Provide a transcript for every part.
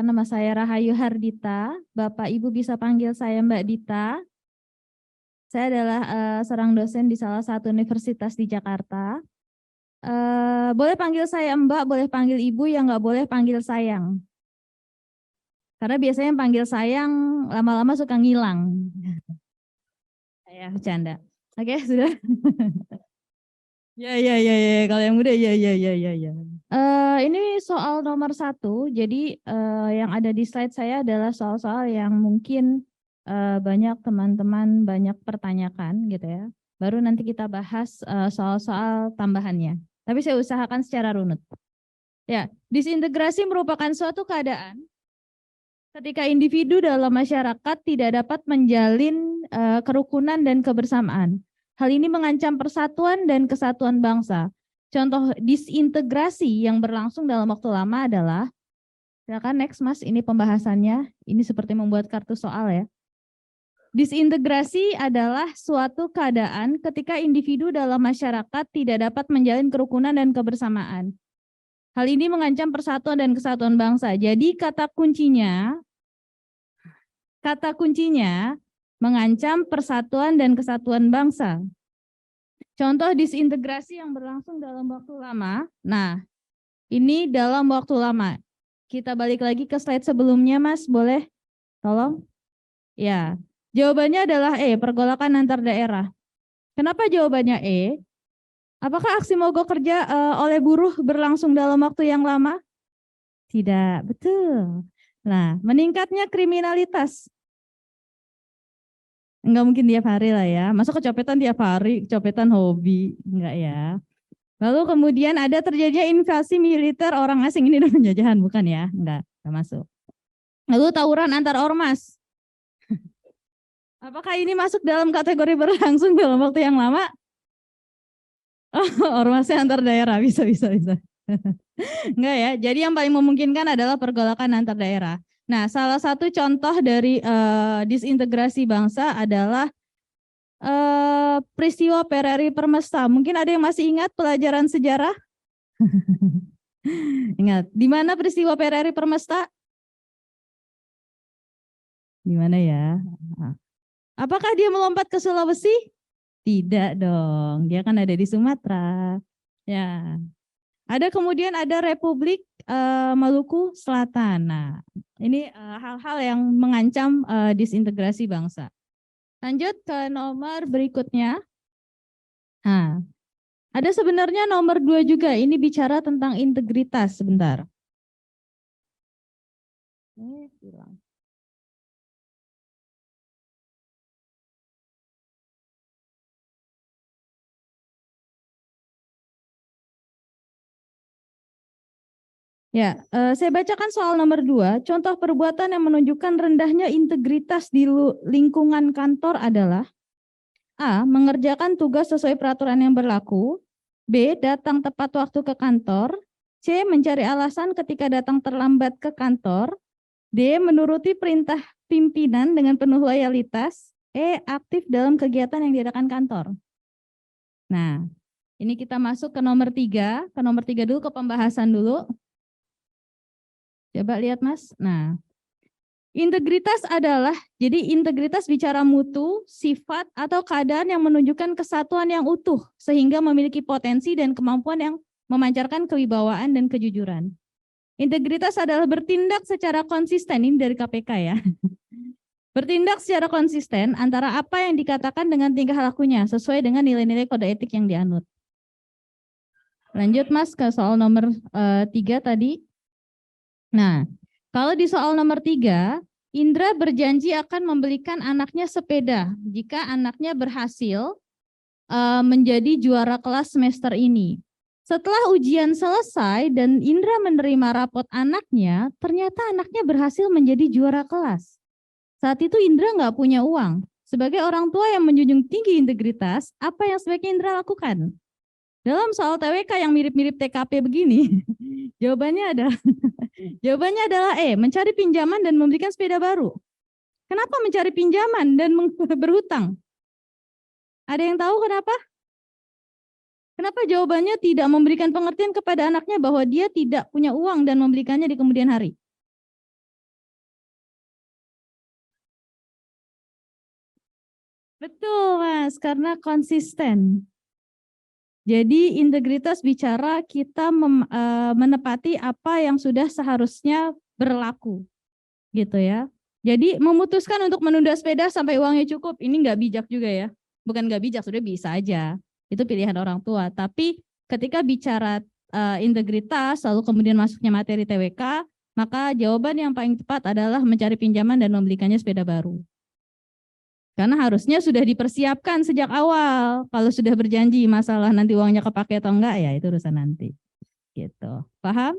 nama saya Rahayu Hardita. Bapak Ibu bisa panggil saya Mbak Dita. Saya adalah seorang dosen di salah satu universitas di Jakarta. Boleh panggil saya Mbak, boleh panggil Ibu, yang nggak boleh panggil sayang. Karena biasanya yang panggil sayang lama-lama suka ngilang. Ya, bercanda. Oke, sudah. Ya. Kalau yang muda, ya. Ini soal nomor 1. Jadi yang ada di slide saya adalah soal-soal yang mungkin banyak teman-teman banyak pertanyakan gitu ya. Baru nanti kita bahas soal-soal tambahannya. Tapi saya usahakan secara runut. Ya, disintegrasi merupakan suatu keadaan ketika individu dalam masyarakat tidak dapat menjalin kerukunan dan kebersamaan. Hal ini mengancam persatuan dan kesatuan bangsa. Contoh disintegrasi yang berlangsung dalam waktu lama adalah, silakan next Mas, ini pembahasannya, ini seperti membuat kartu soal ya. Disintegrasi adalah suatu keadaan ketika individu dalam masyarakat tidak dapat menjalin kerukunan dan kebersamaan. Hal ini mengancam persatuan dan kesatuan bangsa. Jadi kata kuncinya mengancam persatuan dan kesatuan bangsa. Contoh disintegrasi yang berlangsung dalam waktu lama. Nah, ini dalam waktu lama. Kita balik lagi ke slide sebelumnya, Mas. Boleh? Tolong. Ya, jawabannya adalah E, pergolakan antar daerah. Kenapa jawabannya E? Apakah aksi mogok kerja oleh buruh berlangsung dalam waktu yang lama? Tidak, betul. Nah, meningkatnya kriminalitas. Enggak mungkin tiap hari lah ya. Masa kecopetan tiap hari, kecopetan hobi? Enggak ya. Lalu kemudian ada terjadinya invasi militer orang asing, ini udah penjajahan bukan ya? Enggak masuk. Lalu tawuran antar ormas. Apakah ini masuk dalam kategori berlangsung dalam waktu yang lama? Oh, ormasnya antar daerah, bisa. Enggak ya. Jadi yang paling memungkinkan adalah pergolakan antar daerah. Nah, salah satu contoh dari disintegrasi bangsa adalah peristiwa PRRI Permesta. Mungkin ada yang masih ingat pelajaran sejarah? Ingat, di mana peristiwa PRRI Permesta? Di mana ya? Apakah dia melompat ke Sulawesi? Tidak dong, dia kan ada di Sumatera. Ya. Kemudian ada Republik Maluku Selatan. Nah, ini hal-hal yang mengancam disintegrasi bangsa. Lanjut ke nomor berikutnya. Nah, ada sebenarnya nomor 2 juga. Ini bicara tentang integritas. Sebentar. Ini hilang. Ya, saya bacakan soal nomor 2. Contoh perbuatan yang menunjukkan rendahnya integritas di lingkungan kantor adalah A. Mengerjakan tugas sesuai peraturan yang berlaku. B. Datang tepat waktu ke kantor. C. Mencari alasan ketika datang terlambat ke kantor. D. Menuruti perintah pimpinan dengan penuh loyalitas. E. Aktif dalam kegiatan yang diadakan kantor. Nah, ini kita masuk ke nomor 3. Ke nomor 3 dulu, ke pembahasan dulu. Coba lihat Mas. Nah, integritas adalah, jadi integritas bicara mutu, sifat, atau keadaan yang menunjukkan kesatuan yang utuh, sehingga memiliki potensi dan kemampuan yang memancarkan kewibawaan dan kejujuran. Integritas adalah bertindak secara konsisten, ini dari KPK ya. Bertindak secara konsisten antara apa yang dikatakan dengan tingkah lakunya, sesuai dengan nilai-nilai kode etik yang dianut. Lanjut Mas ke soal nomor 3 tadi. Nah, kalau di soal nomor 3, Indra berjanji akan membelikan anaknya sepeda jika anaknya berhasil menjadi juara kelas semester ini. Setelah ujian selesai dan Indra menerima rapot anaknya, ternyata anaknya berhasil menjadi juara kelas. Saat itu Indra nggak punya uang. Sebagai orang tua yang menjunjung tinggi integritas, apa yang sebaiknya Indra lakukan? Dalam soal TWK yang mirip-mirip TKP begini, jawabannya adalah E, mencari pinjaman dan memberikan sepeda baru. Kenapa mencari pinjaman dan berhutang? Ada yang tahu kenapa? Kenapa jawabannya tidak memberikan pengertian kepada anaknya bahwa dia tidak punya uang dan membelikannya di kemudian hari? Betul, Mas, karena konsisten. Jadi integritas bicara kita menepati apa yang sudah seharusnya berlaku, gitu ya. Jadi memutuskan untuk menunda sepeda sampai uangnya cukup, ini nggak bijak juga ya. Bukan nggak bijak, sudah bisa aja. Itu pilihan orang tua. Tapi ketika bicara integritas, lalu kemudian masuknya materi TWK, maka jawaban yang paling tepat adalah mencari pinjaman dan membelikannya sepeda baru. Karena harusnya sudah dipersiapkan sejak awal. Kalau sudah berjanji masalah nanti uangnya kepake atau enggak, ya itu urusan nanti. Gitu. Paham?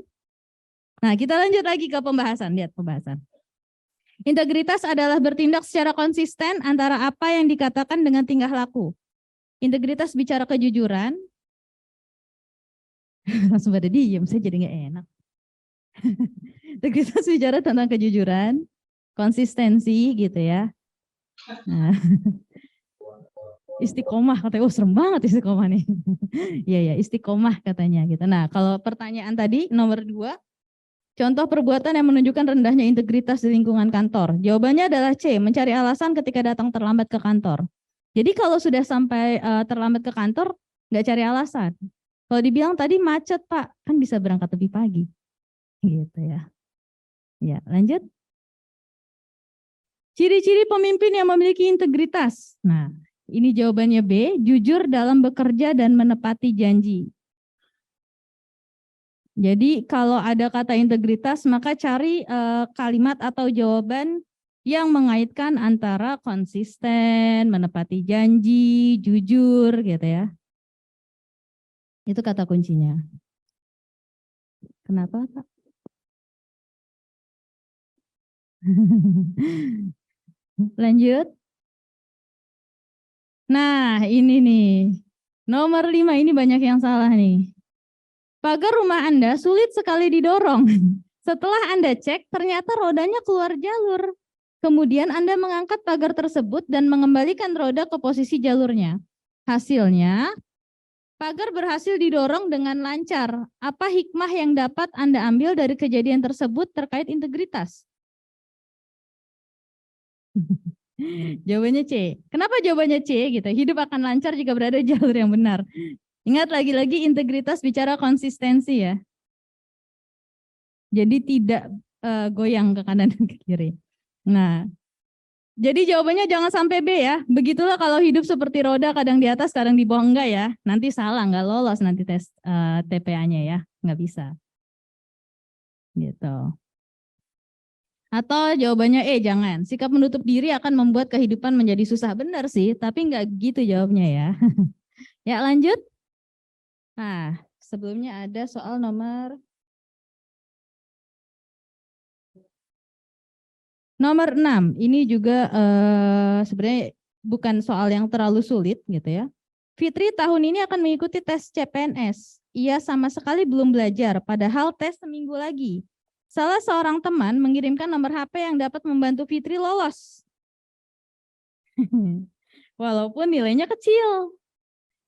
Nah, kita lanjut lagi ke pembahasan. Lihat pembahasan. Integritas adalah bertindak secara konsisten antara apa yang dikatakan dengan tingkah laku. Integritas bicara kejujuran. Langsung pada diem, saya jadi nggak enak. Integritas bicara tentang kejujuran, konsistensi gitu ya. Nah, istiqomah katanya, oh serem banget istiqomah nih. Iya ya, istiqomah katanya gitu. Nah, kalau pertanyaan tadi nomor 2, contoh perbuatan yang menunjukkan rendahnya integritas di lingkungan kantor. Jawabannya adalah C, mencari alasan ketika datang terlambat ke kantor. Jadi kalau sudah sampai terlambat ke kantor, nggak cari alasan. Kalau dibilang tadi macet Pak, kan bisa berangkat lebih pagi. Gitu ya. Ya, lanjut. Ciri-ciri pemimpin yang memiliki integritas. Nah, ini jawabannya B, jujur dalam bekerja dan menepati janji. Jadi kalau ada kata integritas, maka cari kalimat atau jawaban yang mengaitkan antara konsisten, menepati janji, jujur gitu ya. Itu kata kuncinya. Kenapa, Pak? Lanjut. Nah, ini nih. Nomor 5 ini banyak yang salah nih. Pagar rumah Anda sulit sekali didorong. Setelah Anda cek, ternyata rodanya keluar jalur. Kemudian Anda mengangkat pagar tersebut dan mengembalikan roda ke posisi jalurnya. Hasilnya, pagar berhasil didorong dengan lancar. Apa hikmah yang dapat Anda ambil dari kejadian tersebut terkait integritas? Jawabannya C. Kenapa jawabannya C? Gitu. Hidup akan lancar jika berada di jalur yang benar. Ingat lagi-lagi integritas bicara konsistensi ya. Jadi tidak goyang ke kanan dan ke kiri. Nah, jadi jawabannya jangan sampai B ya. Begitulah kalau hidup seperti roda, kadang di atas, kadang di bawah, enggak ya. Nanti salah, enggak lolos nanti tes TPA-nya ya. Enggak bisa. Gitu. Atau jawabannya jangan. Sikap menutup diri akan membuat kehidupan menjadi susah. Benar sih, tapi enggak gitu jawabnya ya. Ya lanjut. Nah, sebelumnya ada soal nomor 6. Ini juga sebenarnya bukan soal yang terlalu sulit gitu ya. Fitri tahun ini akan mengikuti tes CPNS. Ia sama sekali belum belajar, padahal tes seminggu lagi. Salah seorang teman mengirimkan nomor HP yang dapat membantu Fitri lolos. Walaupun nilainya kecil.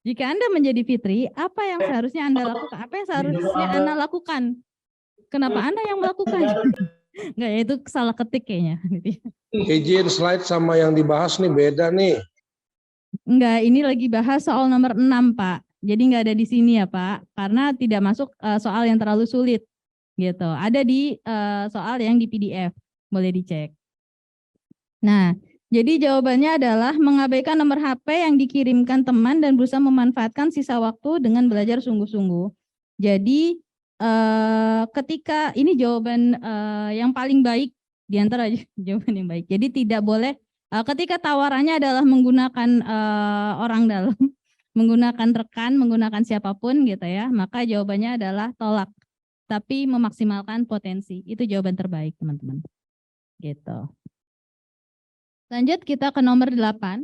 Jika Anda menjadi Fitri, apa yang seharusnya Anda lakukan? Apa yang seharusnya Anda lakukan? Kenapa Anda yang melakukan? Enggak ya, itu salah ketik kayaknya. Izin slide sama yang dibahas nih beda nih. Enggak, ini lagi bahas soal nomor 6, Pak. Jadi enggak ada di sini ya, Pak. Karena tidak masuk soal yang terlalu sulit. Gitu. Ada di soal yang di PDF. Boleh dicek. Nah, jadi jawabannya adalah mengabaikan nomor HP yang dikirimkan teman dan berusaha memanfaatkan sisa waktu dengan belajar sungguh-sungguh. Jadi ketika ini jawaban yang paling baik di antara jawaban yang baik. Jadi tidak boleh ketika tawarannya adalah menggunakan orang dalam, menggunakan rekan, menggunakan siapapun gitu ya, maka jawabannya adalah tolak. Tapi memaksimalkan potensi. Itu jawaban terbaik, teman-teman. Gitu. Lanjut kita ke nomor 8.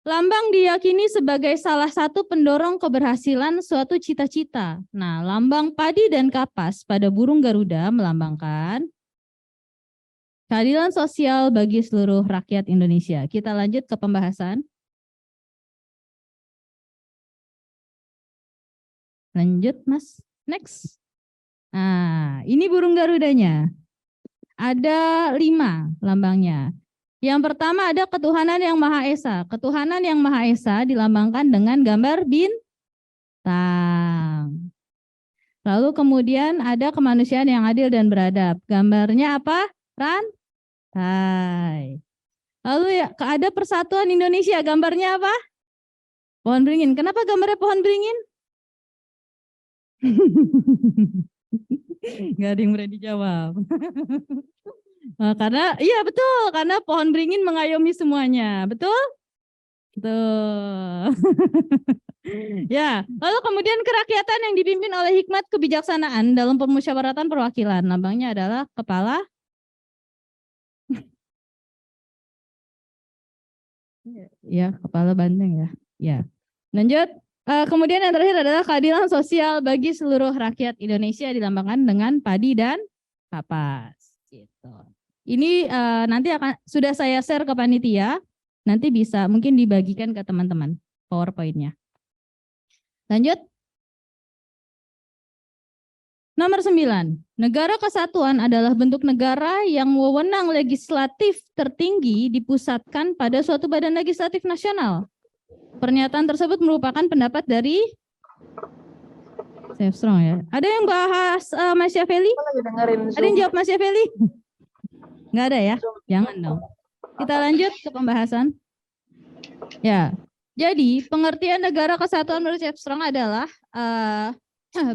Lambang diyakini sebagai salah satu pendorong keberhasilan suatu cita-cita. Nah, lambang padi dan kapas pada burung Garuda melambangkan keadilan sosial bagi seluruh rakyat Indonesia. Kita lanjut ke pembahasan. Lanjut, Mas. Next. Nah, ini burung Garudanya. Ada 5 lambangnya. Yang pertama ada ketuhanan yang Maha Esa. Ketuhanan yang Maha Esa dilambangkan dengan gambar bintang. Lalu kemudian ada kemanusiaan yang adil dan beradab. Gambarnya apa? Rantai. Lalu ya, ada persatuan Indonesia. Gambarnya apa? Pohon beringin. Kenapa gambarnya pohon beringin? Nggak ada yang berani jawab. Karena, iya betul, karena pohon beringin mengayomi semuanya. Betul? Betul. Ya, lalu kemudian kerakyatan yang dipimpin oleh hikmat kebijaksanaan dalam permusyawaratan perwakilan. Lambangnya adalah kepala. Ya, kepala banteng ya. Ya. Lanjut. Kemudian yang terakhir adalah keadilan sosial bagi seluruh rakyat Indonesia dilambangkan dengan padi dan kapas. Gitu. Ini nanti sudah saya share ke panitia. Nanti bisa mungkin dibagikan ke teman-teman PowerPoint-nya. Lanjut. Nomor 9. Negara kesatuan adalah bentuk negara yang wewenang legislatif tertinggi dipusatkan pada suatu badan legislatif nasional. Pernyataan tersebut merupakan pendapat dari Armstrong ya. Ada yang bahas Machiavelli? Ada yang jawab Machiavelli? Enggak ada ya? Jangan dong. Kita lanjut ke pembahasan. Ya. Jadi, pengertian negara kesatuan menurut Armstrong adalah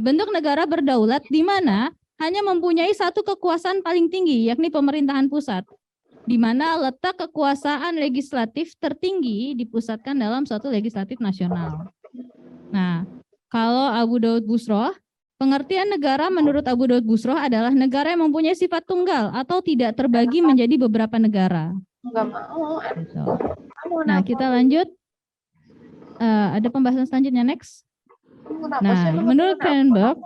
bentuk negara berdaulat di mana hanya mempunyai satu kekuasaan paling tinggi, yakni pemerintahan pusat, di mana letak kekuasaan legislatif tertinggi dipusatkan dalam suatu legislatif nasional. Nah, kalau Abu Daud Busroh, pengertian negara menurut Abu Daud Busroh adalah negara yang mempunyai sifat tunggal atau tidak terbagi menjadi beberapa negara. Enggak mau. Gitu. Nah, kita lanjut. Ada pembahasan selanjutnya, next. Nah, menurut Krenberg,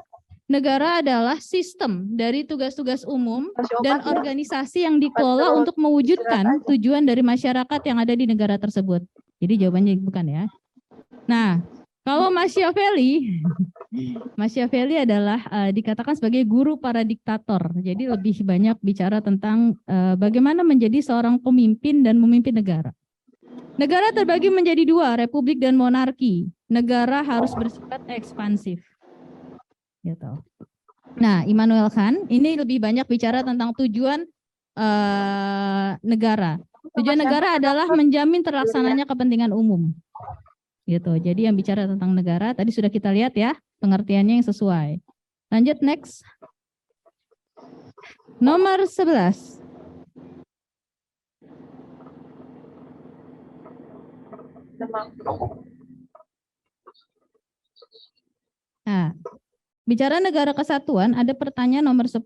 negara adalah sistem dari tugas-tugas umum dan organisasi yang dikelola untuk mewujudkan tujuan dari masyarakat yang ada di negara tersebut. Jadi jawabannya bukan ya. Nah, kalau Machiavelli adalah dikatakan sebagai guru para diktator. Jadi lebih banyak bicara tentang bagaimana menjadi seorang pemimpin dan memimpin negara. Negara terbagi menjadi dua, republik dan monarki. Negara harus bersifat ekspansif. Gitu. Nah, Immanuel Kant ini lebih banyak bicara tentang tujuan negara. Tujuan negara adalah menjamin terlaksananya kepentingan umum. Gitu. Jadi yang bicara tentang negara tadi sudah kita lihat ya, pengertiannya yang sesuai. Lanjut next. Nomor 11. Nah, bicara negara kesatuan, ada pertanyaan nomor 10.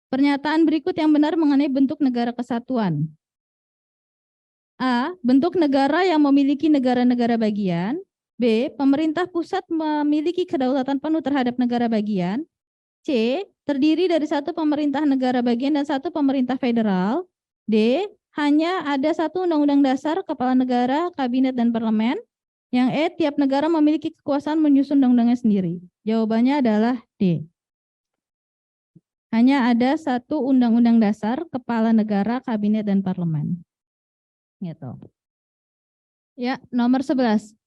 Pernyataan berikut yang benar mengenai bentuk negara kesatuan. A. Bentuk negara yang memiliki negara-negara bagian. B. Pemerintah pusat memiliki kedaulatan penuh terhadap negara bagian. C. Terdiri dari satu pemerintah negara bagian dan satu pemerintah federal. D. Hanya ada satu undang-undang dasar, kepala negara, kabinet, dan parlemen. Yang E, tiap negara memiliki kekuasaan menyusun undang-undangnya sendiri. Jawabannya adalah D. Hanya ada satu undang-undang dasar, kepala negara, kabinet, dan parlemen. Gitu. Ya, nomor 11.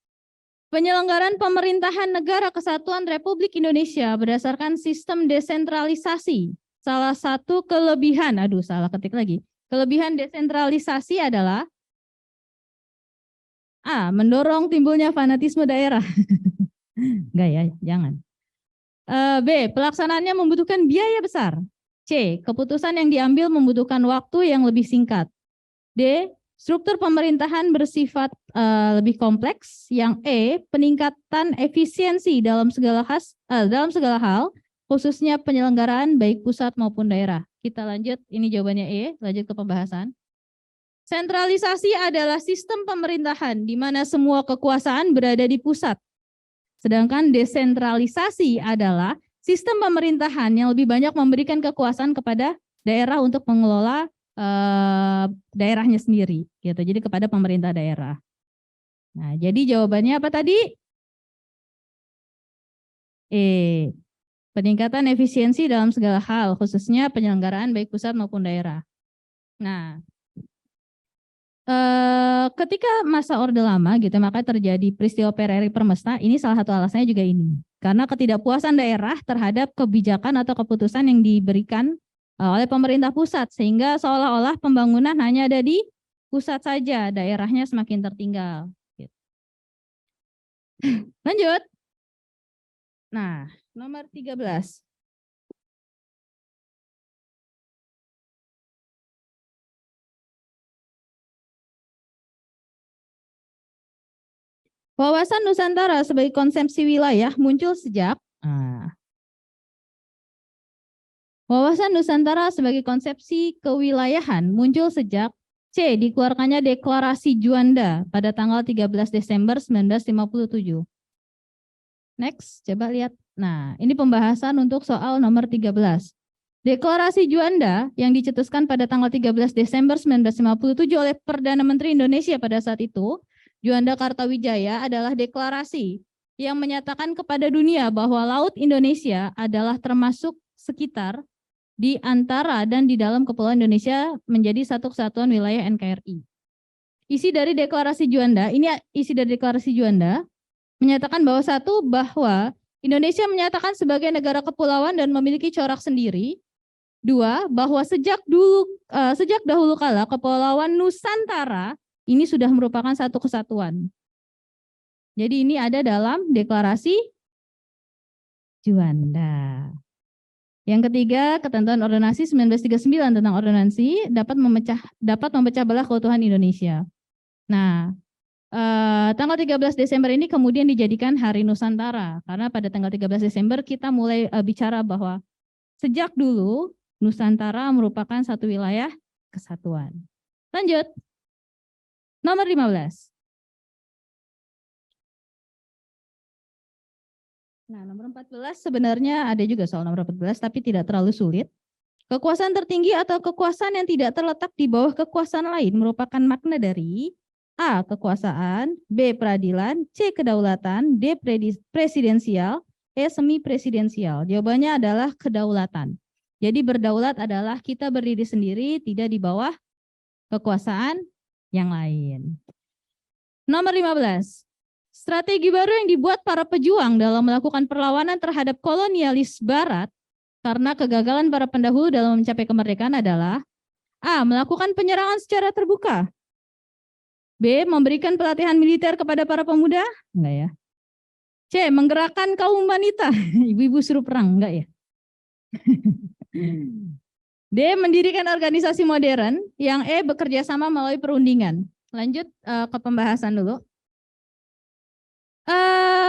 Penyelenggaraan pemerintahan negara kesatuan Republik Indonesia berdasarkan sistem desentralisasi. Salah satu kelebihan, salah ketik lagi. Kelebihan desentralisasi adalah A. Mendorong timbulnya fanatisme daerah. Enggak ya, jangan. B. Pelaksanaannya membutuhkan biaya besar. C. Keputusan yang diambil membutuhkan waktu yang lebih singkat. D. Struktur pemerintahan bersifat lebih kompleks. Yang E. Peningkatan efisiensi dalam segala hal, khususnya penyelenggaraan baik pusat maupun daerah. Kita lanjut, ini jawabannya E, lanjut ke pembahasan. Sentralisasi adalah sistem pemerintahan di mana semua kekuasaan berada di pusat. Sedangkan desentralisasi adalah sistem pemerintahan yang lebih banyak memberikan kekuasaan kepada daerah untuk mengelola daerahnya sendiri. Gitu. Jadi kepada pemerintah daerah. Nah, jadi jawabannya apa tadi? E. Peningkatan efisiensi dalam segala hal, khususnya penyelenggaraan baik pusat maupun daerah. Nah, ketika masa Orde Lama gitu, maka terjadi peristiwa PRRI Permesta. Ini salah satu alasannya juga ini, karena ketidakpuasan daerah terhadap kebijakan atau keputusan yang diberikan oleh pemerintah pusat, sehingga seolah-olah pembangunan hanya ada di pusat saja, daerahnya semakin tertinggal. Gitu. Lanjut. Nah, nomor 13. Wawasan Nusantara sebagai konsepsi wilayah muncul sejak wawasan Nusantara sebagai konsepsi kewilayahan muncul sejak C. Dikeluarkannya Deklarasi Juanda pada tanggal 13 Desember 1957. Next, coba lihat. Nah, ini pembahasan untuk soal nomor 13. Deklarasi Juanda yang dicetuskan pada tanggal 13 Desember 1957 oleh Perdana Menteri Indonesia pada saat itu, Juanda Kartawijaya, adalah deklarasi yang menyatakan kepada dunia bahwa Laut Indonesia adalah termasuk sekitar, di antara dan di dalam Kepulauan Indonesia menjadi satu kesatuan wilayah NKRI. Isi dari deklarasi Juanda, menyatakan bahwa Indonesia menyatakan sebagai negara kepulauan dan memiliki corak sendiri. 2, bahwa sejak dahulu kala Kepulauan Nusantara ini sudah merupakan satu kesatuan. Jadi ini ada dalam deklarasi Juanda. Yang ketiga, ketentuan ordonansi 1939 tentang ordonansi dapat memecah belah keutuhan Indonesia. Nah, tanggal 13 Desember ini kemudian dijadikan Hari Nusantara, karena pada tanggal 13 Desember kita mulai bicara bahwa sejak dulu Nusantara merupakan satu wilayah kesatuan. Lanjut. Nomor 15. Nah, nomor 14 sebenarnya ada juga soal nomor 14, tapi tidak terlalu sulit. Kekuasaan tertinggi atau kekuasaan yang tidak terletak di bawah kekuasaan lain merupakan makna dari A. Kekuasaan, B. Peradilan, C. Kedaulatan, D. Presidensial, E. Semi presidensial. Jawabannya adalah kedaulatan. Jadi berdaulat adalah kita berdiri sendiri, tidak di bawah kekuasaan yang lain. Nomor 15. Strategi baru yang dibuat para pejuang dalam melakukan perlawanan terhadap kolonialis Barat karena kegagalan para pendahulu dalam mencapai kemerdekaan adalah A. Melakukan penyerangan secara terbuka, B. Memberikan pelatihan militer kepada para pemuda, enggak ya? C. Menggerakkan kaum wanita, ibu-ibu suruh perang, enggak ya? D. Mendirikan organisasi modern, yang E. Bekerja sama melalui perundingan. Lanjut ke pembahasan dulu.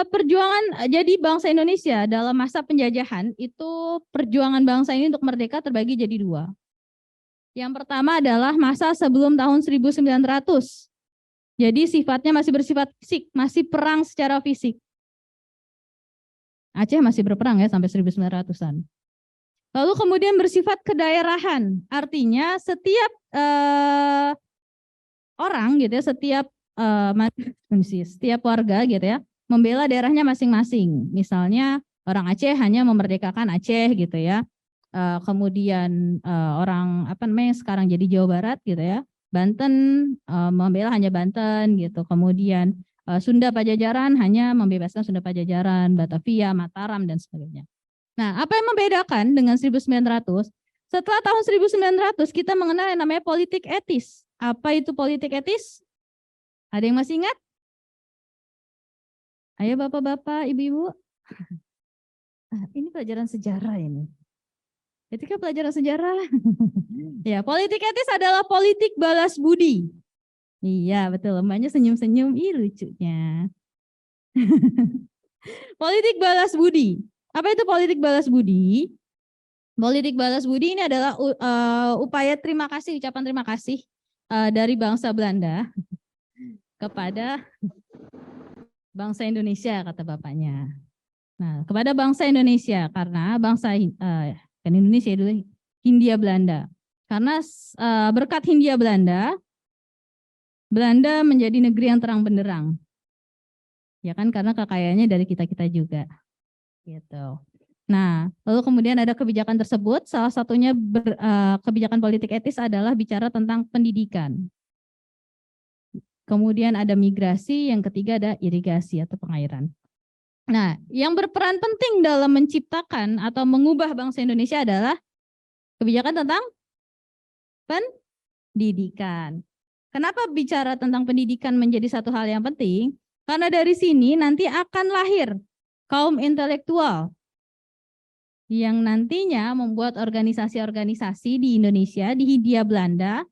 Perjuangan jadi bangsa Indonesia dalam masa penjajahan itu, perjuangan bangsa ini untuk merdeka terbagi jadi 2. Yang pertama adalah masa sebelum tahun 1900. Jadi sifatnya masih bersifat fisik, masih perang secara fisik. Aceh masih berperang ya sampai 1900-an. Lalu kemudian bersifat kedaerahan, artinya setiap orang gitu ya, setiap warga gitu ya, membela daerahnya masing-masing. Misalnya orang Aceh hanya memerdekakan Aceh gitu ya. Kemudian orang sekarang jadi Jawa Barat gitu ya, Banten membela hanya Banten gitu. Kemudian Sunda Pajajaran hanya membebaskan Sunda Pajajaran, Batavia, Mataram dan sebagainya. Nah, apa yang membedakan dengan 1900? Setelah tahun 1900 kita mengenal yang namanya politik etis. Apa itu politik etis? Ada yang masih ingat? Ayo bapak-bapak, ibu-ibu. Ini pelajaran sejarah ini. Ketika pelajaran sejarah. Ya, politik etis adalah politik balas budi. Iya, betul. Mbaknya senyum-senyum. Ih, lucunya. Politik balas budi. Apa itu politik balas budi? Politik balas budi ini adalah upaya terima kasih, ucapan terima kasih dari bangsa Belanda kepada bangsa Indonesia, kata bapaknya. Nah, kepada bangsa Indonesia, karena bangsa kan Indonesia dulu Hindia Belanda. Karena berkat Hindia Belanda, Belanda menjadi negeri yang terang benderang. Ya kan, karena kekayaannya dari kita-kita juga. Gitu. Nah, lalu kemudian ada kebijakan tersebut, salah satunya kebijakan politik etis adalah bicara tentang pendidikan. kemudian ada migrasi, yang ketiga ada irigasi atau pengairan. Nah, yang berperan penting dalam menciptakan atau mengubah bangsa Indonesia adalah kebijakan tentang pendidikan. Kenapa bicara tentang pendidikan menjadi satu hal yang penting? Karena dari sini nanti akan lahir kaum intelektual yang nantinya membuat organisasi-organisasi di Indonesia, di Hindia Belanda,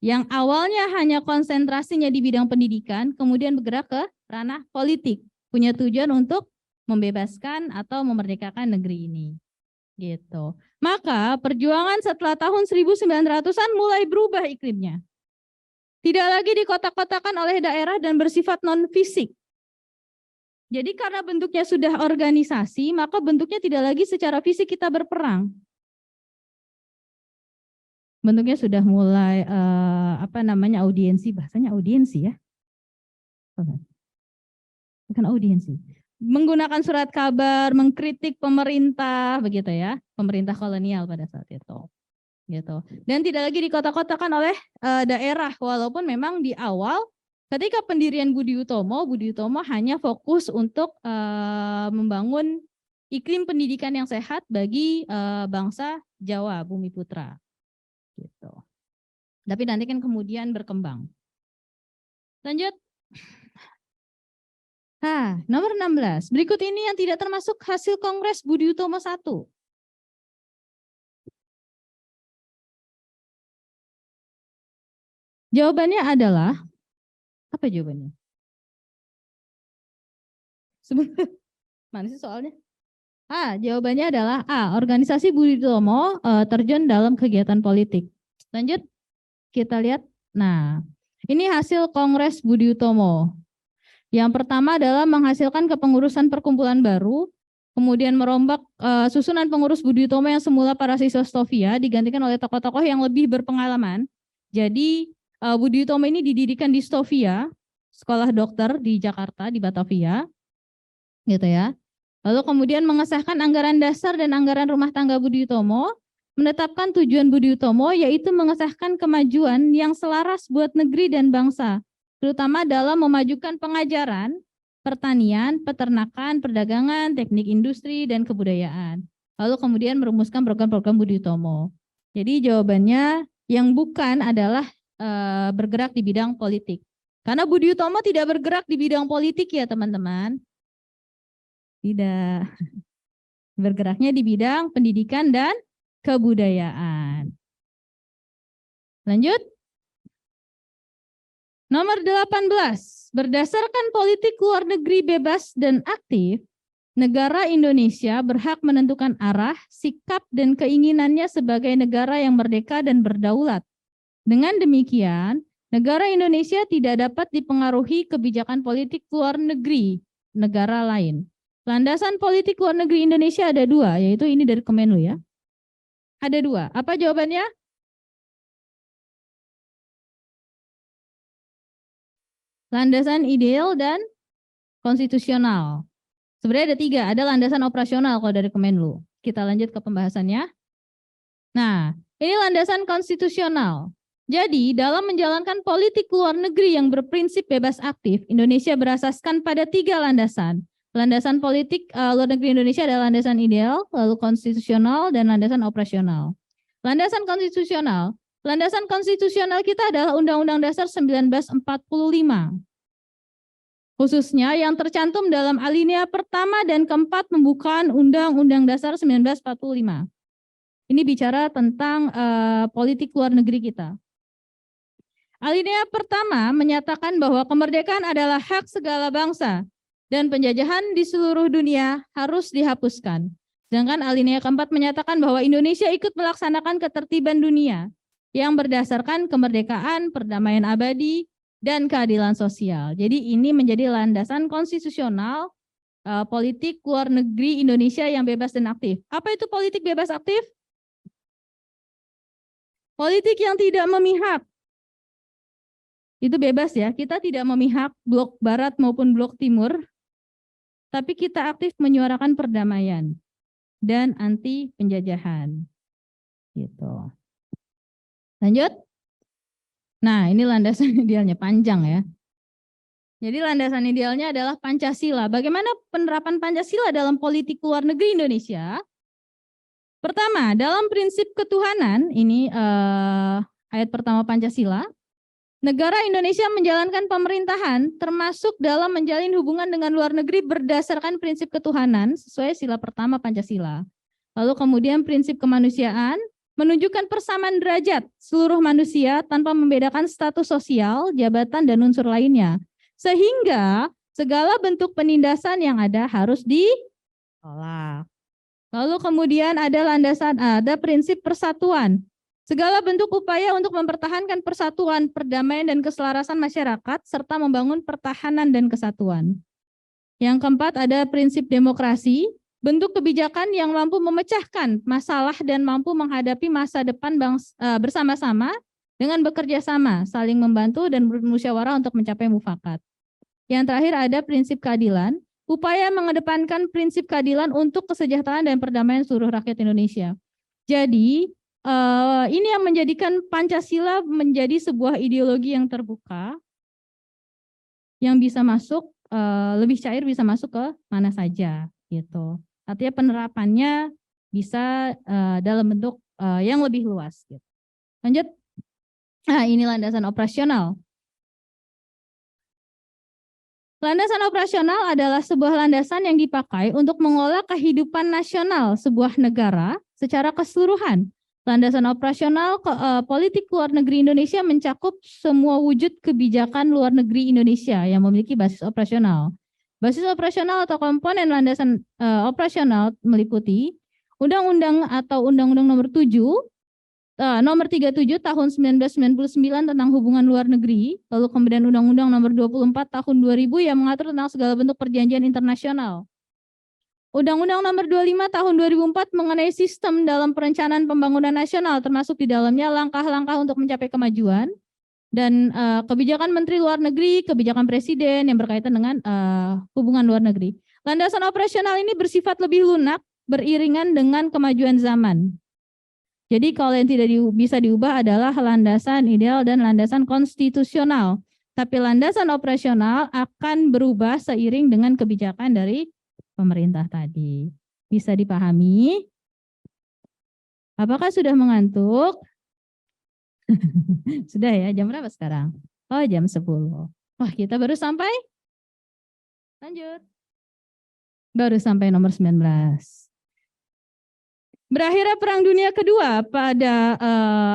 yang awalnya hanya konsentrasinya di bidang pendidikan, kemudian bergerak ke ranah politik, punya tujuan untuk membebaskan atau memerdekakan negeri ini. Gitu. Maka perjuangan setelah tahun 1900-an mulai berubah iklimnya. Tidak lagi dikotak-kotakan oleh daerah dan bersifat non-fisik. Jadi karena bentuknya sudah organisasi, maka bentuknya tidak lagi secara fisik kita berperang. Bentuknya sudah mulai audiensi, bahasanya audiensi ya. Bukan audiensi. Menggunakan surat kabar, mengkritik pemerintah, begitu ya, pemerintah kolonial pada saat itu. Gitu. Dan tidak lagi dikotak-kotakan oleh daerah, walaupun memang di awal ketika pendirian Budi Utomo hanya fokus untuk membangun iklim pendidikan yang sehat bagi bangsa Jawa, Bumi Putra. Gitu. Tapi nanti kan kemudian berkembang. Lanjut. Nomor 16. Berikut ini yang tidak termasuk hasil Kongres Budi Utomo I. Jawabannya adalah, apa jawabannya? Mana sih soalnya? Jawabannya adalah A. Organisasi Budi Utomo terjun dalam kegiatan politik. Lanjut, kita lihat. Nah, ini hasil Kongres Budi Utomo. Yang pertama adalah menghasilkan kepengurusan perkumpulan baru, kemudian merombak susunan pengurus Budi Utomo yang semula para siswa Stovia digantikan oleh tokoh-tokoh yang lebih berpengalaman. Jadi Budi Utomo ini didirikan di Stovia, sekolah dokter di Jakarta, di Batavia, gitu ya. Lalu kemudian mengesahkan anggaran dasar dan anggaran rumah tangga Budi Utomo, menetapkan tujuan Budi Utomo yaitu mengesahkan kemajuan yang selaras buat negeri dan bangsa, terutama dalam memajukan pengajaran, pertanian, peternakan, perdagangan, teknik industri, dan kebudayaan. Lalu kemudian merumuskan program-program Budi Utomo. Jadi jawabannya yang bukan adalah bergerak di bidang politik. Karena Budi Utomo tidak bergerak di bidang politik ya teman-teman. Tidak. Bergeraknya di bidang pendidikan dan kebudayaan. Lanjut. Nomor 18, berdasarkan politik luar negeri bebas dan aktif, negara Indonesia berhak menentukan arah, sikap, dan keinginannya sebagai negara yang merdeka dan berdaulat. Dengan demikian, negara Indonesia tidak dapat dipengaruhi kebijakan politik luar negeri negara lain. Landasan politik luar negeri Indonesia ada dua, yaitu ini dari Kemenlu ya. Ada dua. Apa jawabannya? Landasan ideal dan konstitusional. Sebenarnya ada tiga, ada landasan operasional kalau dari Kemenlu. Kita lanjut ke pembahasannya. Nah, ini landasan konstitusional. Jadi, dalam menjalankan politik luar negeri yang berprinsip bebas aktif, Indonesia berasaskan pada tiga landasan. Landasan politik luar negeri Indonesia adalah landasan ideal, lalu konstitusional, dan landasan operasional. Landasan konstitusional. Landasan konstitusional kita adalah Undang-Undang Dasar 1945. Khususnya yang tercantum dalam alinea pertama dan keempat pembukaan Undang-Undang Dasar 1945. Ini bicara tentang politik luar negeri kita. Alinea pertama menyatakan bahwa kemerdekaan adalah hak segala bangsa dan penjajahan di seluruh dunia harus dihapuskan. Sedangkan alinea keempat menyatakan bahwa Indonesia ikut melaksanakan ketertiban dunia yang berdasarkan kemerdekaan, perdamaian abadi, dan keadilan sosial. Jadi ini menjadi landasan konstitusional politik luar negeri Indonesia yang bebas dan aktif. Apa itu politik bebas aktif? Politik yang tidak memihak. Itu bebas ya, kita tidak memihak blok barat maupun blok timur, tapi kita aktif menyuarakan perdamaian dan anti penjajahan. Gitu. Lanjut. Nah, ini landasan idealnya panjang ya. Jadi landasan idealnya adalah Pancasila. Bagaimana penerapan Pancasila dalam politik luar negeri Indonesia? Pertama, dalam prinsip ketuhanan, ini ayat pertama Pancasila, negara Indonesia menjalankan pemerintahan termasuk dalam menjalin hubungan dengan luar negeri berdasarkan prinsip ketuhanan sesuai sila pertama Pancasila. Lalu kemudian prinsip kemanusiaan menunjukkan persamaan derajat seluruh manusia tanpa membedakan status sosial, jabatan, dan unsur lainnya. Sehingga segala bentuk penindasan yang ada harus ditolak. Lalu kemudian ada prinsip persatuan. Segala bentuk upaya untuk mempertahankan persatuan, perdamaian, dan keselarasan masyarakat, serta membangun pertahanan dan kesatuan. Yang keempat ada prinsip demokrasi, bentuk kebijakan yang mampu memecahkan masalah dan mampu menghadapi masa depan bersama-sama dengan bekerja sama, saling membantu dan bermusyawarah untuk mencapai mufakat. Yang terakhir ada prinsip keadilan, upaya mengedepankan prinsip keadilan untuk kesejahteraan dan perdamaian seluruh rakyat Indonesia. Jadi, ini yang menjadikan Pancasila menjadi sebuah ideologi yang terbuka, yang bisa masuk, lebih cair bisa masuk ke mana saja, gitu. Artinya penerapannya bisa dalam bentuk yang lebih luas. Gitu. Lanjut, nah ini landasan operasional. Landasan operasional adalah sebuah landasan yang dipakai untuk mengolah kehidupan nasional sebuah negara secara keseluruhan. Landasan operasional politik luar negeri Indonesia mencakup semua wujud kebijakan luar negeri Indonesia yang memiliki basis operasional. Basis operasional atau komponen landasan operasional meliputi Undang-Undang atau Undang-Undang Nomor 37 tahun 1999 tentang hubungan luar negeri, lalu kemudian Undang-Undang Nomor 24 tahun 2000 yang mengatur tentang segala bentuk perjanjian internasional. Undang-Undang Nomor 25 tahun 2004 mengenai sistem dalam perencanaan pembangunan nasional, termasuk di dalamnya langkah-langkah untuk mencapai kemajuan, dan kebijakan Menteri Luar Negeri, kebijakan Presiden yang berkaitan dengan hubungan luar negeri. Landasan operasional ini bersifat lebih lunak, beriringan dengan kemajuan zaman. Jadi kalau yang tidak bisa diubah adalah landasan ideal dan landasan konstitusional. Tapi landasan operasional akan berubah seiring dengan kebijakan dari pemerintah tadi. Bisa dipahami? Apakah sudah mengantuk? Sudah ya, jam berapa sekarang? Oh, jam 10. Wah, kita baru sampai? Lanjut. Baru sampai nomor 19. Berakhirnya Perang Dunia Kedua pada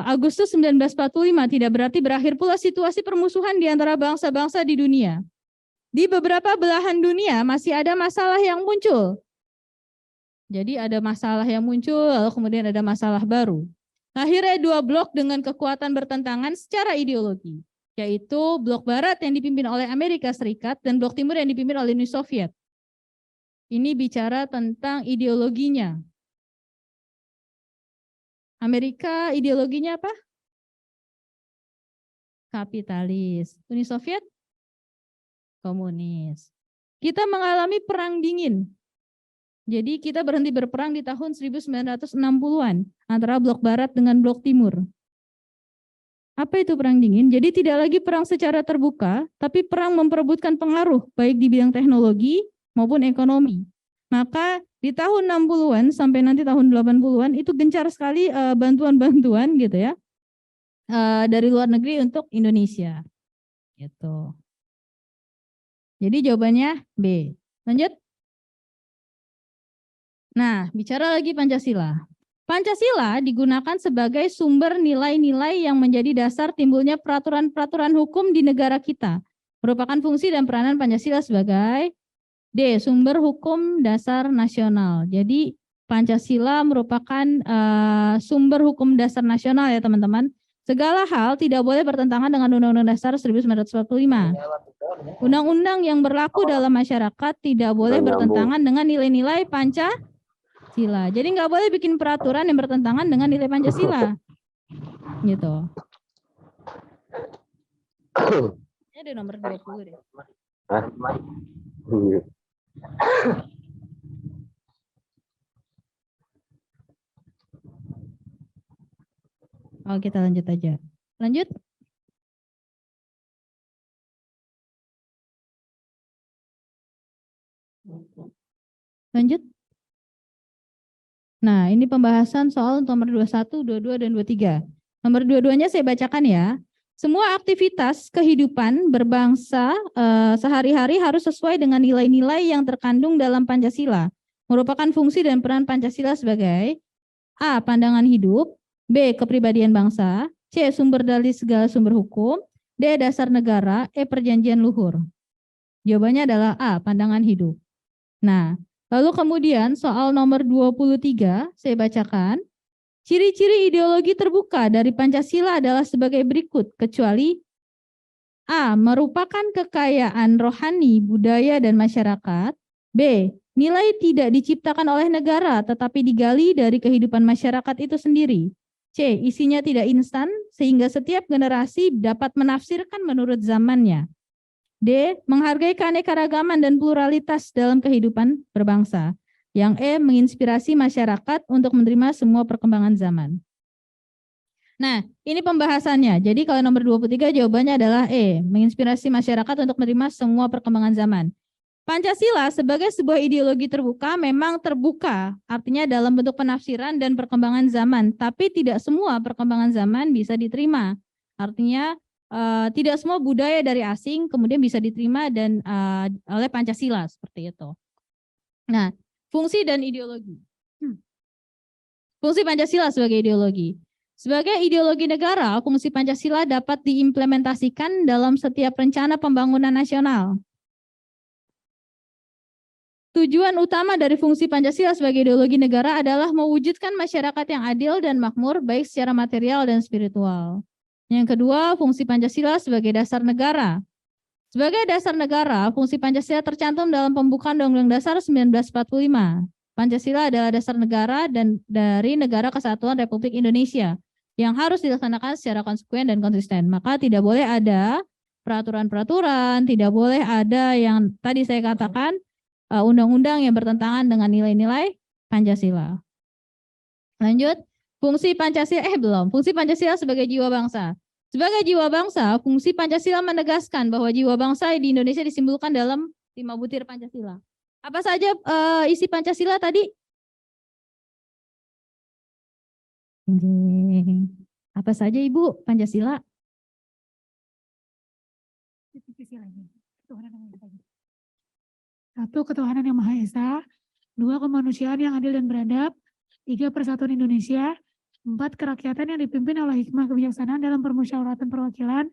Agustus 1945 tidak berarti berakhir pula situasi permusuhan di antara bangsa-bangsa di dunia. Di beberapa belahan dunia masih ada masalah yang muncul. Jadi ada masalah yang muncul, lalu kemudian ada masalah baru. Akhirnya dua blok dengan kekuatan bertentangan secara ideologi, yaitu blok barat yang dipimpin oleh Amerika Serikat dan blok timur yang dipimpin oleh Uni Soviet. Ini bicara tentang ideologinya. Amerika ideologinya apa? Kapitalis. Uni Soviet? Komunis. Kita mengalami perang dingin. Jadi kita berhenti berperang di tahun 1960-an antara blok barat dengan blok timur. Apa itu perang dingin? Jadi tidak lagi perang secara terbuka, tapi perang memperebutkan pengaruh baik di bidang teknologi maupun ekonomi. Maka di tahun 60-an sampai nanti tahun 80-an itu gencar sekali bantuan-bantuan gitu ya dari luar negeri untuk Indonesia. Gitu. Jadi jawabannya B. Lanjut. Nah, bicara lagi Pancasila. Pancasila digunakan sebagai sumber nilai-nilai yang menjadi dasar timbulnya peraturan-peraturan hukum di negara kita. Merupakan fungsi dan peranan Pancasila sebagai D. Sumber hukum dasar nasional. Jadi Pancasila merupakan sumber hukum dasar nasional ya teman-teman. Segala hal tidak boleh bertentangan dengan Undang-Undang Dasar 1945. Undang-undang yang berlaku dalam masyarakat tidak boleh bertentangan dengan nilai-nilai Pancasila. Jadi nggak boleh bikin peraturan yang bertentangan dengan nilai Pancasila. Gitu. Ini ada nomor 20 deh. Oh, kita lanjut aja. Lanjut. Lanjut. Nah, ini pembahasan soal nomor 21, 22, dan 23. Nomor 22-nya saya bacakan ya. Semua aktivitas kehidupan berbangsa sehari-hari harus sesuai dengan nilai-nilai yang terkandung dalam Pancasila. Merupakan fungsi dan peran Pancasila sebagai A. Pandangan hidup, B. Kepribadian bangsa, C. Sumber dari segala sumber hukum, D. Dasar negara, E. Perjanjian luhur. Jawabannya adalah A. Pandangan hidup. Nah, lalu kemudian soal nomor 23 saya bacakan. Ciri-ciri ideologi terbuka dari Pancasila adalah sebagai berikut, kecuali A. Merupakan kekayaan rohani, budaya, dan masyarakat. B. Nilai tidak diciptakan oleh negara, tetapi digali dari kehidupan masyarakat itu sendiri. C. Isinya tidak instan, sehingga setiap generasi dapat menafsirkan menurut zamannya. D. Menghargai keanekaragaman dan pluralitas dalam kehidupan berbangsa. Yang E. Menginspirasi masyarakat untuk menerima semua perkembangan zaman. Nah, ini pembahasannya. Jadi kalau nomor 23 jawabannya adalah E. Menginspirasi masyarakat untuk menerima semua perkembangan zaman. Pancasila sebagai sebuah ideologi terbuka memang terbuka, artinya dalam bentuk penafsiran dan perkembangan zaman. Tapi tidak semua perkembangan zaman bisa diterima. Artinya tidak semua budaya dari asing kemudian bisa diterima dan oleh Pancasila seperti itu. Nah, fungsi dan ideologi. Fungsi Pancasila sebagai ideologi. Sebagai ideologi negara, fungsi Pancasila dapat diimplementasikan dalam setiap rencana pembangunan nasional. Tujuan utama dari fungsi Pancasila sebagai ideologi negara adalah mewujudkan masyarakat yang adil dan makmur baik secara material dan spiritual. Yang kedua, fungsi Pancasila sebagai dasar negara. Sebagai dasar negara, fungsi Pancasila tercantum dalam pembukaan Undang-Undang Dasar 1945. Pancasila adalah dasar negara dan dari Negara Kesatuan Republik Indonesia yang harus dilaksanakan secara konsekuen dan konsisten. Maka tidak boleh ada peraturan-peraturan, tidak boleh ada yang tadi saya katakan undang-undang yang bertentangan dengan nilai-nilai Pancasila. Lanjut, fungsi Pancasila fungsi Pancasila sebagai jiwa bangsa. Sebagai jiwa bangsa, fungsi Pancasila menegaskan bahwa jiwa bangsa di Indonesia disimbolkan dalam 5 butir Pancasila. Apa saja isi Pancasila tadi? Apa saja Ibu Pancasila? Satu, ketuhanan yang Maha Esa. 2, kemanusiaan yang adil dan beradab. 3, persatuan Indonesia. 4, kerakyatan yang dipimpin oleh hikmah kebijaksanaan dalam permusyawaratan perwakilan.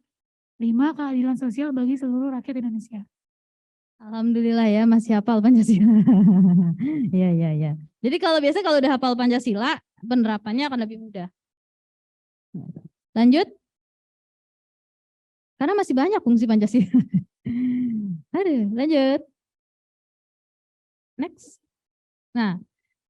5, keadilan sosial bagi seluruh rakyat Indonesia. Alhamdulillah ya masih hafal Pancasila. Ya. Jadi kalau udah hafal Pancasila, penerapannya akan lebih mudah. Lanjut. Karena masih banyak fungsi Pancasila. Lanjut. Next. Nah,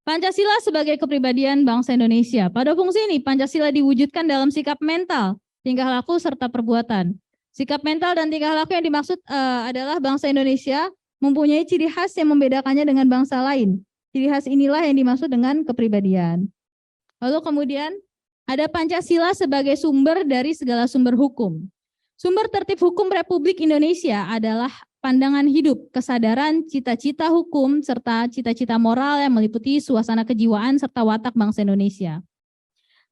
Pancasila sebagai kepribadian bangsa Indonesia. Pada fungsi ini, Pancasila diwujudkan dalam sikap mental, tingkah laku, serta perbuatan. Sikap mental dan tingkah laku yang dimaksud adalah bangsa Indonesia mempunyai ciri khas yang membedakannya dengan bangsa lain. Ciri khas inilah yang dimaksud dengan kepribadian. Lalu kemudian ada Pancasila sebagai sumber dari segala sumber hukum. Sumber tertib hukum Republik Indonesia adalah pandangan hidup, kesadaran, cita-cita hukum, serta cita-cita moral yang meliputi suasana kejiwaan serta watak bangsa Indonesia.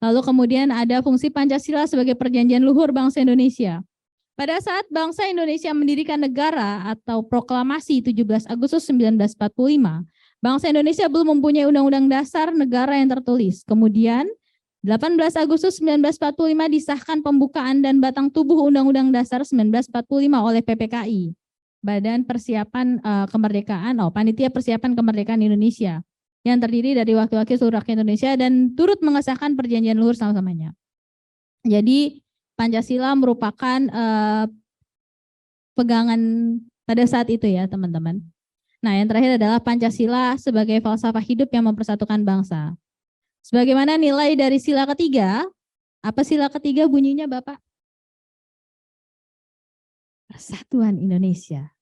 Lalu kemudian ada fungsi Pancasila sebagai perjanjian luhur bangsa Indonesia. Pada saat bangsa Indonesia mendirikan negara atau proklamasi 17 Agustus 1945, bangsa Indonesia belum mempunyai undang-undang dasar negara yang tertulis. Kemudian 18 Agustus 1945 disahkan pembukaan dan batang tubuh Undang-Undang Dasar 1945 oleh PPKI, Badan Persiapan Kemerdekaan, Panitia Persiapan Kemerdekaan Indonesia, yang terdiri dari wakil-wakil seluruh rakyat Indonesia dan turut mengesahkan perjanjian luhur sama-samanya. Jadi Pancasila merupakan pegangan pada saat itu ya teman-teman. Nah yang terakhir adalah Pancasila sebagai falsafah hidup yang mempersatukan bangsa. Sebagaimana nilai dari sila ketiga, apa sila ketiga bunyinya Bapak? Persatuan Indonesia.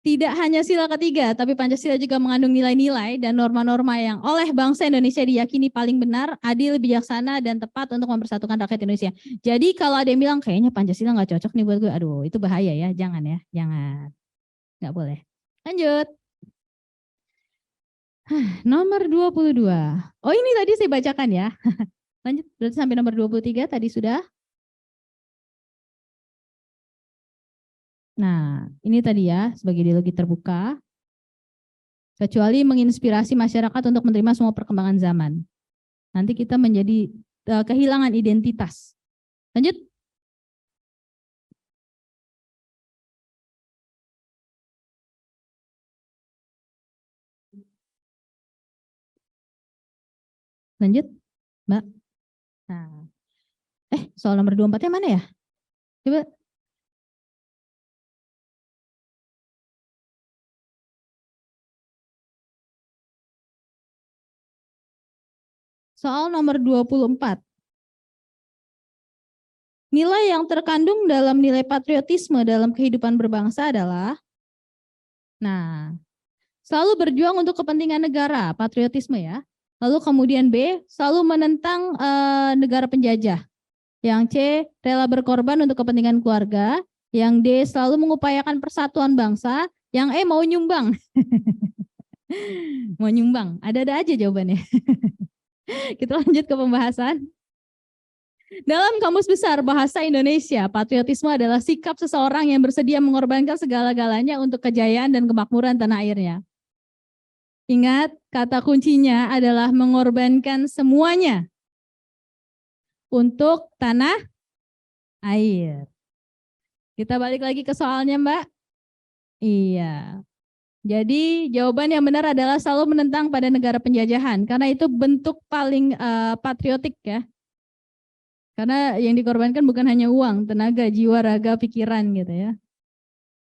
Tidak hanya sila ketiga, tapi Pancasila juga mengandung nilai-nilai dan norma-norma yang oleh bangsa Indonesia diyakini paling benar, adil, bijaksana, dan tepat untuk mempersatukan rakyat Indonesia. Jadi kalau ada yang bilang kayaknya Pancasila nggak cocok nih buat gue, aduh itu bahaya ya, jangan ya, jangan. Nggak boleh. Lanjut. Nomor 22. Oh, ini tadi saya bacakan ya. Lanjut, berarti sampai nomor 23 tadi sudah. Nah, ini tadi ya, sebagai dialogi terbuka. Kecuali menginspirasi masyarakat untuk menerima semua perkembangan zaman. Nanti kita menjadi kehilangan identitas. Lanjut. Lanjut, Mbak. Nah. Soal nomor 24-nya mana ya? Coba. Soal nomor 24. Nilai yang terkandung dalam nilai patriotisme dalam kehidupan berbangsa adalah, nah, selalu berjuang untuk kepentingan negara, patriotisme ya. Lalu kemudian B, selalu menentang negara penjajah. Yang C, rela berkorban untuk kepentingan keluarga. Yang D, selalu mengupayakan persatuan bangsa. Yang E, mau nyumbang. Mau nyumbang, ada-ada aja jawabannya. Kita lanjut ke pembahasan. Dalam Kamus Besar Bahasa Indonesia, patriotisme adalah sikap seseorang yang bersedia mengorbankan segala-galanya untuk kejayaan dan kemakmuran tanah airnya. Ingat, kata kuncinya adalah mengorbankan semuanya untuk tanah air. Kita balik lagi ke soalnya, Mbak. Iya. Jadi jawaban yang benar adalah selalu menentang pada negara penjajahan, karena itu bentuk paling patriotik ya. Karena yang dikorbankan bukan hanya uang, tenaga, jiwa, raga, pikiran gitu ya.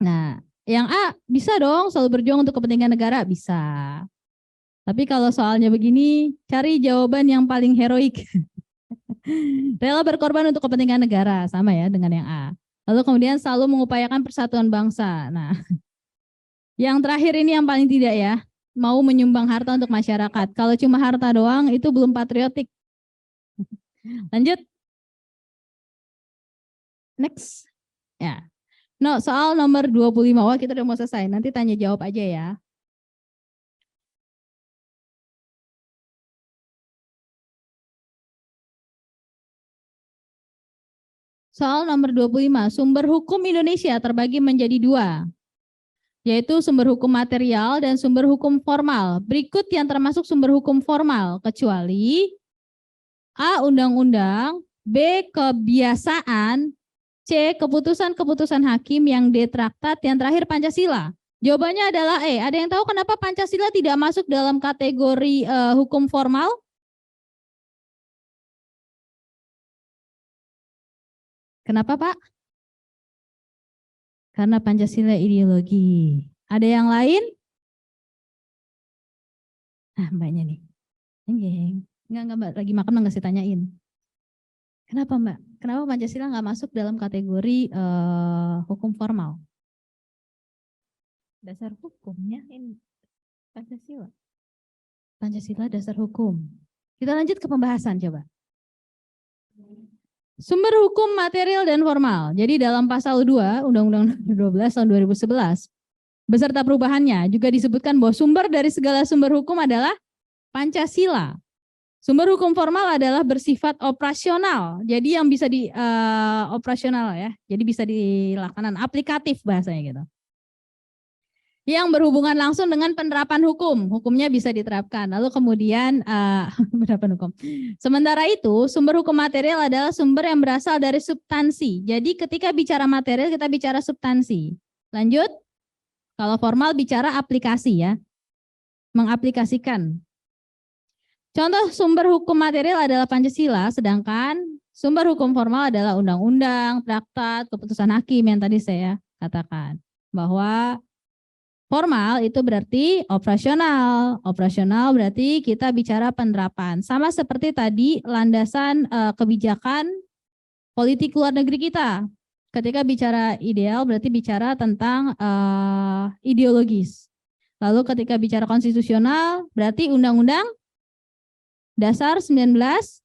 Nah, yang A bisa dong selalu berjuang untuk kepentingan negara, bisa. Tapi kalau soalnya begini, cari jawaban yang paling heroik. Rela berkorban untuk kepentingan negara, sama ya dengan yang A. Lalu kemudian selalu mengupayakan persatuan bangsa. Nah, yang terakhir ini yang paling tidak ya, mau menyumbang harta untuk masyarakat. Kalau cuma harta doang itu belum patriotik. Lanjut. Next. Ya. No, soal nomor 25. Wah, kita udah mau selesai. Nanti tanya jawab aja ya. Soal nomor 25. Sumber hukum Indonesia terbagi menjadi dua, yaitu sumber hukum material dan sumber hukum formal. Berikut yang termasuk sumber hukum formal, kecuali A. Undang-undang, B. Kebiasaan, C. Keputusan-keputusan hakim, yang D. Traktat, yang terakhir Pancasila. Jawabannya adalah E. Ada yang tahu kenapa Pancasila tidak masuk dalam kategori hukum formal? Kenapa, Pak? Karena Pancasila ideologi. Ada yang lain? Nah, Mbaknya nih. Enggak Mbak, lagi makan nggak sih tanyain. Kenapa Mbak? Kenapa Pancasila nggak masuk dalam kategori hukum formal? Dasar hukumnya ini Pancasila. Pancasila dasar hukum. Kita lanjut ke pembahasan coba. Sumber hukum material dan formal. Jadi dalam pasal 2 Undang-Undang 12 tahun 2011 beserta perubahannya juga disebutkan bahwa sumber dari segala sumber hukum adalah Pancasila. Sumber hukum formal adalah bersifat operasional. Jadi yang bisa di operasional ya. Jadi bisa dilaksanakan aplikatif bahasanya gitu. Yang berhubungan langsung dengan penerapan hukum. Hukumnya bisa diterapkan. Lalu kemudian penerapan hukum. Sementara itu, sumber hukum material adalah sumber yang berasal dari substansi. Jadi ketika bicara material, kita bicara substansi. Lanjut. Kalau formal bicara aplikasi ya. Mengaplikasikan. Contoh sumber hukum material adalah Pancasila, sedangkan sumber hukum formal adalah undang-undang, traktat, keputusan hakim yang tadi saya katakan. Bahwa formal itu berarti operasional. Operasional berarti kita bicara penerapan. Sama seperti tadi landasan kebijakan politik luar negeri kita. Ketika bicara ideal berarti bicara tentang ideologis. Lalu ketika bicara konstitusional berarti undang-undang Dasar 1945.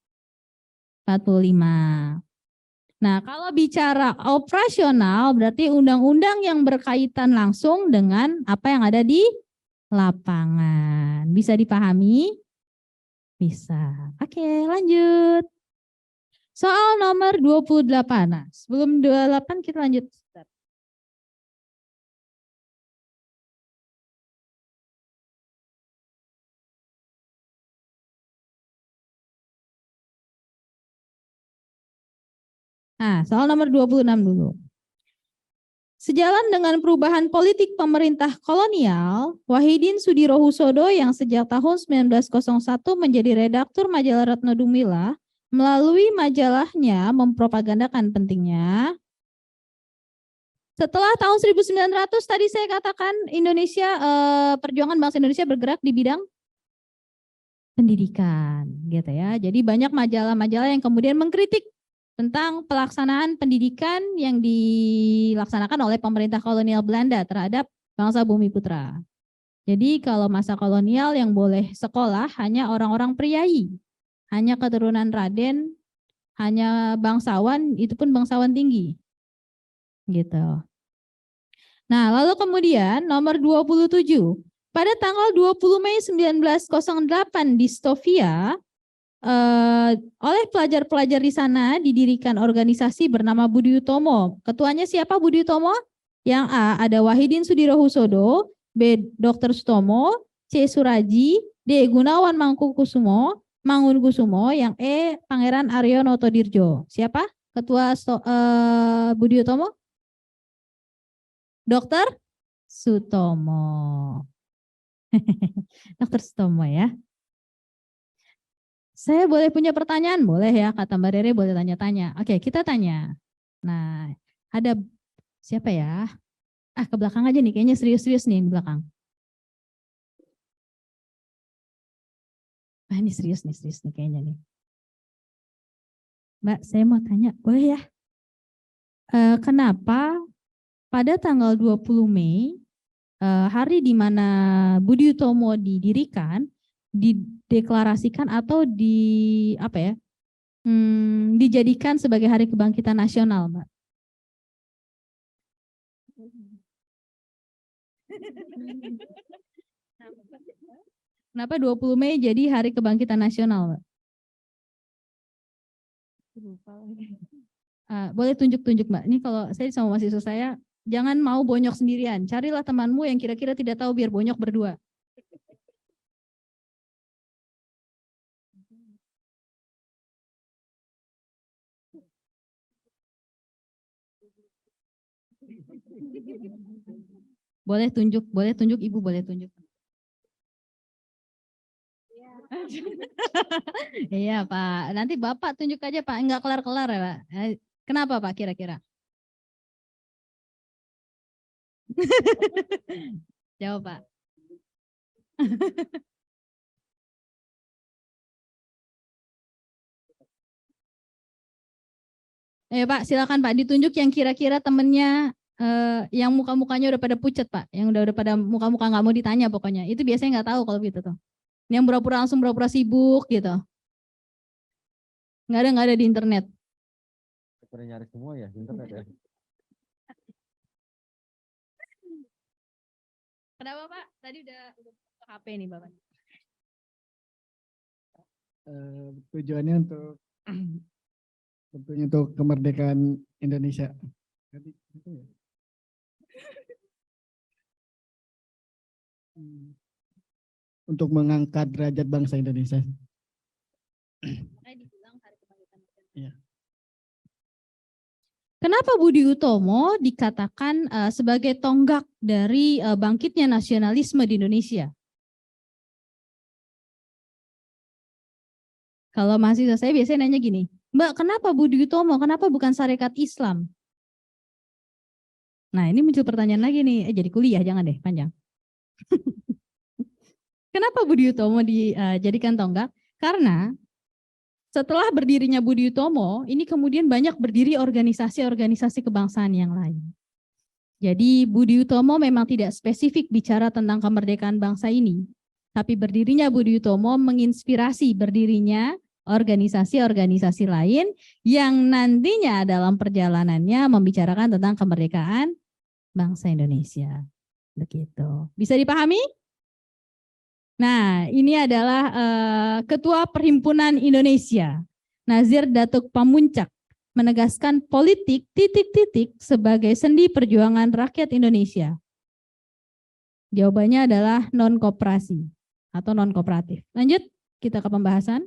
Nah, kalau bicara operasional berarti undang-undang yang berkaitan langsung dengan apa yang ada di lapangan. Bisa dipahami? Bisa. Oke, lanjut. Soal nomor 28. Nah, sebelum 28 kita lanjut. Nah, soal nomor 26 dulu. Sejalan dengan perubahan politik pemerintah kolonial, Wahidin Sudirohusodo yang sejak tahun 1901 menjadi redaktur majalah Ratna Dumila, melalui majalahnya mempropagandakan pentingnya. Setelah tahun 1900 tadi saya katakan Indonesia, perjuangan bangsa Indonesia bergerak di bidang pendidikan, gitu ya. Jadi banyak majalah-majalah yang kemudian mengkritik tentang pelaksanaan pendidikan yang dilaksanakan oleh pemerintah kolonial Belanda terhadap bangsa Bumi Putra. Jadi kalau masa kolonial yang boleh sekolah hanya orang-orang priai, hanya keturunan Raden, hanya bangsawan, itu pun bangsawan tinggi. Gitu. Nah, lalu kemudian nomor 27. Pada tanggal 20 Mei 1908 di Sofia, oleh pelajar-pelajar di sana didirikan organisasi bernama Budi Utomo. Ketuanya siapa Budi Utomo? Yang A ada Wahidin Sudirohusodo, B Dr. Sutomo, C Suraji, D Gunawan Mangunkusumo, yang E Pangeran Aryo Notodirjo. Siapa ketua Budi Utomo? Dr. Sutomo. Dr. Sutomo ya. Saya boleh punya pertanyaan? Boleh ya, kata Mbak Rere boleh tanya-tanya. Oke, kita tanya. Nah, ada siapa ya? Ke belakang aja nih, kayaknya serius-serius nih di belakang. Ini serius nih kayaknya nih. Mbak, saya mau tanya, boleh ya? Kenapa pada tanggal 20 Mei, hari di mana Budi Utomo didirikan, dideklarasikan atau dijadikan sebagai Hari Kebangkitan Nasional, Mbak? Kenapa 20 Mei jadi Hari Kebangkitan Nasional, Mbak? Boleh tunjuk-tunjuk, Mbak. Ini kalau saya sama mahasiswa saya, jangan mau bonyok sendirian. Carilah temanmu yang kira-kira tidak tahu biar bonyok berdua. Boleh tunjuk Ibu, boleh tunjuk. Iya Pak, nanti Bapak tunjuk aja Pak, enggak kelar-kelar ya Pak. Kenapa Pak kira-kira? Jawab Pak. Pak, silakan Pak, ditunjuk yang kira-kira temennya yang muka-mukanya udah pada pucat Pak, yang udah pada muka-muka nggak mau ditanya pokoknya. Itu biasanya nggak tahu kalau gitu tuh. Yang langsung pura-pura sibuk gitu. Nggak ada di internet. Pernah nyari semua ya di internet ya. Kenapa Pak? Tadi udah HP nih Bapak. Tujuannya untuk kemerdekaan Indonesia. Untuk mengangkat derajat bangsa Indonesia. Ya. Kenapa Budi Utomo dikatakan sebagai tonggak dari bangkitnya nasionalisme di Indonesia? Kalau mahasiswa saya biasanya nanya gini, Mbak, kenapa Budi Utomo, kenapa bukan Sarekat Islam? Nah, ini muncul pertanyaan lagi nih, jadi kuliah, jangan deh, panjang. Kenapa Budi Utomo dijadikan tonggak? Karena setelah berdirinya Budi Utomo, ini kemudian banyak berdiri organisasi-organisasi kebangsaan yang lain. Jadi Budi Utomo memang tidak spesifik bicara tentang kemerdekaan bangsa ini, tapi berdirinya Budi Utomo menginspirasi berdirinya organisasi-organisasi lain yang nantinya dalam perjalanannya membicarakan tentang kemerdekaan bangsa Indonesia. Begitu. Bisa dipahami? Nah, ini adalah Ketua Perhimpunan Indonesia, Nazir Datuk Pamuncak, menegaskan politik titik-titik sebagai sendi perjuangan rakyat Indonesia. Jawabannya adalah non-koperasi atau non-kooperatif. Lanjut, kita ke pembahasan.